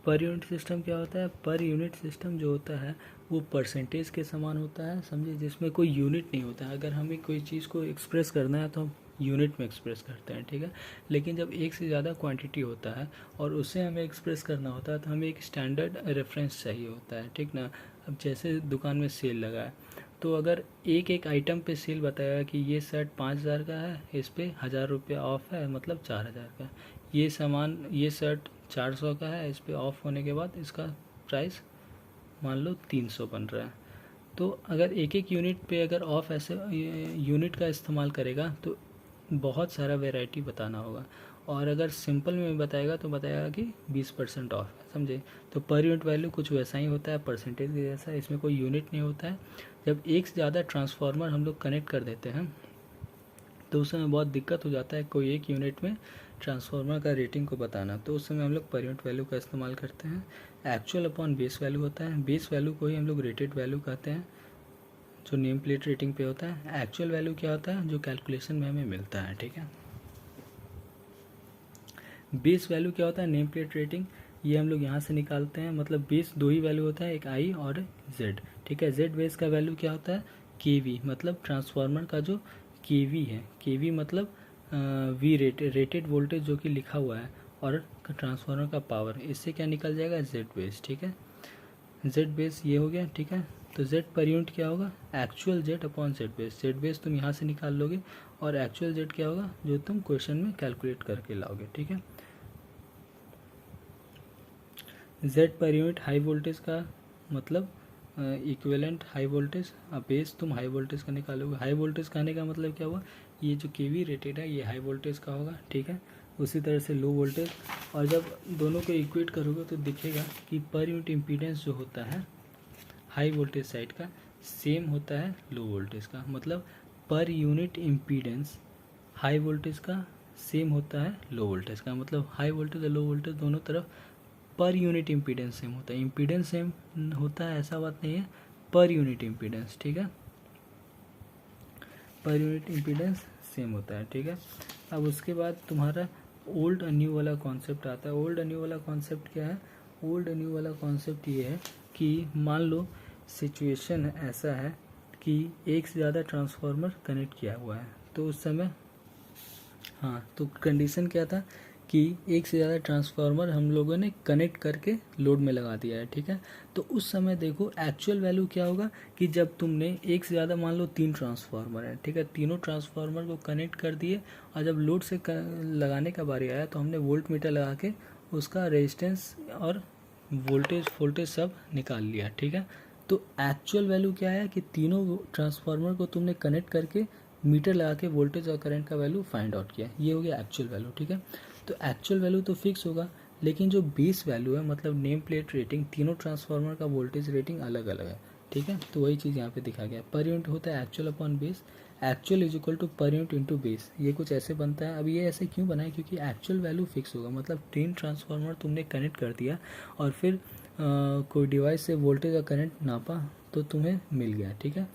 Per unit system क्या होता है? पर यूनिट सिस्टम जो होता है वो परसेंटेज के समान होता है, समझे, जिसमें कोई यूनिट नहीं होता है। अगर हमें कोई चीज़ को एक्सप्रेस करना है तो हम यूनिट में एक्सप्रेस करते हैं, ठीक है। लेकिन जब एक से ज़्यादा क्वांटिटी होता है और उससे हमें एक्सप्रेस करना होता है तो हमें एक स्टैंडर्ड रेफरेंस चाहिए होता है, ठीक ना। अब जैसे दुकान में सेल लगा है, तो अगर एक एक आइटम पे सेल बताया कि ये शर्ट 5,000 का है, इस पर 1,000 रुपया ऑफ है, मतलब 4,000 का। ये शर्ट 400 का है, इस पर ऑफ होने के बाद इसका प्राइस मान लो 300 बन रहा है। तो अगर एक एक यूनिट पे अगर ऑफ ऐसे यूनिट का इस्तेमाल करेगा तो बहुत सारा वैरायटी बताना होगा। और अगर सिंपल में बताएगा तो बताएगा कि 20% ऑफ है, समझे। तो पर यूनिट वैल्यू कुछ वैसा ही होता है, परसेंटेज के जैसा, इसमें कोई यूनिट नहीं होता है। जब एक से ज़्यादा ट्रांसफार्मर हम लोग कनेक्ट कर देते हैं तो उस समय बहुत दिक्कत हो जाता है कोई एक यूनिट में ट्रांसफार्मर का रेटिंग को बताना। तो उस समय हम लोग पर यूनिट वैल्यू का इस्तेमाल करते हैं। एक्चुअल अपॉन बेस वैल्यू होता है, बेस वैल्यू को ही हम लोग रेटेड वैल्यू कहते हैं, जो नेम प्लेट रेटिंग पे होता है। एक्चुअल वैल्यू क्या होता है? जो कैलकुलेशन में हमें मिलता है, ठीक है। बेस वैल्यू क्या होता है? नेम प्लेट रेटिंग, ये हम लोग यहाँ से निकालते हैं। मतलब बेस दो ही वैल्यू होता है, एक आई और जेड, ठीक है। जेड बेस का वैल्यू क्या होता है? केवी, मतलब ट्रांसफार्मर का जो केवी है, केवी मतलब वी रेटेड वोल्टेज जो कि लिखा हुआ है, और ट्रांसफार्मर का पावर, इससे क्या निकल जाएगा? जेड बेस, ठीक है। जेड बेस ये हो गया, ठीक है। तो जेड पर यूनिट क्या होगा? Actual Z upon Z base. Z base तुम यहाँ से निकाल लोगे और एक्चुअल जेड क्या होगा? जो तुम क्वेश्चन में कैलकुलेट करके लाओगे, ठीक है। Z per unit high voltage का मतलब इक्विवेलेंट हाई वोल्टेज, अब बेस तुम हाई वोल्टेज का निकालोगे। हाई वोल्टेज कहने का मतलब क्या हुआ? ये जो केवी रेटेड है ये हाई वोल्टेज का होगा, ठीक है। उसी तरह से लो वोल्टेज, और जब दोनों को इक्वेट करोगे तो दिखेगा कि पर यूनिट इम्पीडेंस जो होता है हाई वोल्टेज साइड का सेम होता है लो वोल्टेज का। मतलब per unit impedance high voltage का सेम होता है लो वोल्टेज का। मतलब हाई वोल्टेज और लो वोल्टेज दोनों तरफ पर यूनिट इम्पीडेंस सेम होता है। इम्पीडेंस सेम होता है ऐसा बात नहीं है, पर यूनिट इम्पीडेंस, ठीक है। पर यूनिट इम्पीडेंस सेम होता है, ठीक है। अब उसके बाद तुम्हारा ओल्ड और न्यू वाला कॉन्सेप्ट आता है। ओल्ड और न्यू वाला कॉन्सेप्ट क्या है? ओल्ड और न्यू वाला कॉन्सेप्ट ये है कि मान लो सिचुएशन ऐसा है कि एक से ज़्यादा ट्रांसफार्मर कनेक्ट किया हुआ है, तो उस समय, हाँ, तो कंडीशन क्या था कि एक से ज़्यादा ट्रांसफार्मर हम लोगों ने कनेक्ट करके लोड में लगा दिया है, ठीक है। तो उस समय देखो एक्चुअल वैल्यू क्या होगा कि जब तुमने एक से ज़्यादा, मान लो 3 ट्रांसफार्मर है, ठीक है, तीनों ट्रांसफार्मर को कनेक्ट कर दिए और जब लोड से लगाने का बारी आया तो हमने वोल्ट मीटर लगा के उसका रेजिस्टेंस और वोल्टेज सब निकाल लिया, ठीक है। तो एक्चुअल वैल्यू क्या है कि तीनों ट्रांसफार्मर को तुमने कनेक्ट करके मीटर लगा के वोल्टेज और करंट का वैल्यू फाइंड आउट किया, ये हो गया एक्चुअल वैल्यू, ठीक है। तो एक्चुअल वैल्यू तो फिक्स होगा, लेकिन जो बेस वैल्यू है मतलब नेम प्लेट रेटिंग, तीनों ट्रांसफार्मर का वोल्टेज रेटिंग अलग अलग है, ठीक है। तो वही चीज़ यहाँ पे दिखा गया। पर यूनिट होता है actual upon base, actual is equal to per unit into base, ये कुछ ऐसे बनता है। अब ये ऐसे क्यों बना है? क्योंकि एक्चुअल वैल्यू फिक्स होगा, मतलब 3 ट्रांसफार्मर तुमने कनेक्ट कर दिया और फिर कोई डिवाइस से वोल्टेज और करंट नापा तो तुम्हें मिल गया, ठीक है।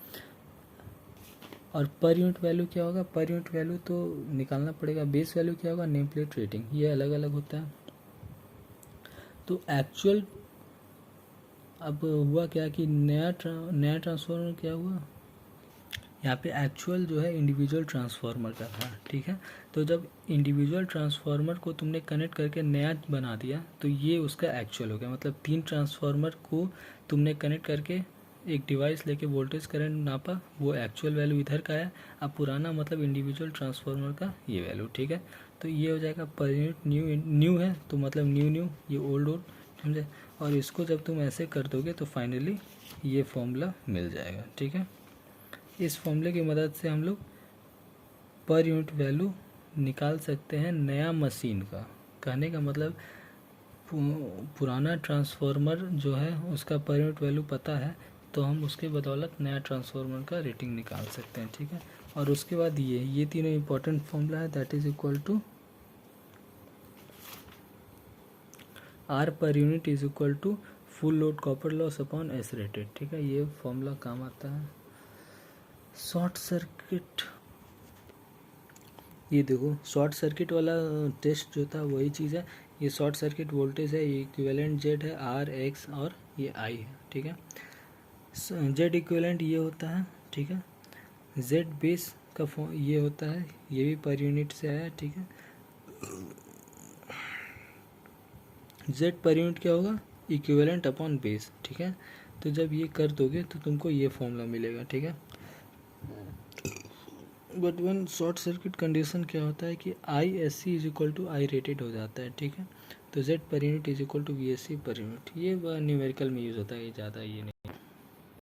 और पर यूनिट वैल्यू क्या होगा? पर यूनिट वैल्यू तो निकालना पड़ेगा। बेस वैल्यू क्या होगा? नेम प्लेट रेटिंग, ये अलग अलग होता है। तो एक्चुअल, अब हुआ क्या कि नया ट्रांसफार्मर क्या हुआ, यहाँ पे एक्चुअल जो है इंडिविजुअल ट्रांसफार्मर का था, ठीक है। तो जब इंडिविजुअल ट्रांसफार्मर को तुमने कनेक्ट करके नया बना दिया तो ये उसका एक्चुअल हो गया। मतलब 3 ट्रांसफार्मर को तुमने कनेक्ट करके एक डिवाइस लेके वोल्टेज करंट नापा, वो एक्चुअल वैल्यू इधर का है। अब पुराना मतलब इंडिविजुअल ट्रांसफार्मर का ये वैल्यू, ठीक है। तो ये हो जाएगा पर यूनिट। न्यू है तो मतलब न्यू, ये ओल्ड, समझे। और इसको जब तुम ऐसे कर दोगे तो फाइनली ये फॉर्मूला मिल जाएगा, ठीक है। इस फॉर्मूले की मदद से हम लोग पर यूनिट वैल्यू निकाल सकते हैं नया मशीन का। कहने का मतलब पुराना ट्रांसफार्मर जो है उसका पर यूनिट वैल्यू पता है तो हम उसके बदौलत नया ट्रांसफार्मर का रेटिंग निकाल सकते हैं, ठीक है। और उसके बाद ये तीनों इंपॉर्टेंट फॉर्मूला है, that is equal to R per unit is equal to full load copper loss upon S rated, ठीक है। ये फॉर्मूला काम आता है। शॉर्ट सर्किट, ये देखो शॉर्ट सर्किट वाला टेस्ट जो था वही चीज़ है। ये शॉर्ट सर्किट वोल्टेज है, ये इक्विवेलेंट जेड है, आर एक्स और ये आई है, ठीक है। जेड इक्विवेलेंट ये होता है, ठीक है। जेड बेस का ये होता है, ये भी पर यूनिट से आया, ठीक है। जेड पर यूनिट क्या होगा, इक्विवेलेंट अपॉन बेस, ठीक है। तो जब ये कर दोगे तो तुमको ये फॉर्मूला मिलेगा, ठीक है। But one short circuit condition क्या होता है कि I S C is equal to I rated हो जाता है, ठीक है। तो Z per unit is equal to V S C per unit, ये न्यूमेरिकल में यूज़ होता है, ये ज़्यादा ये नहीं।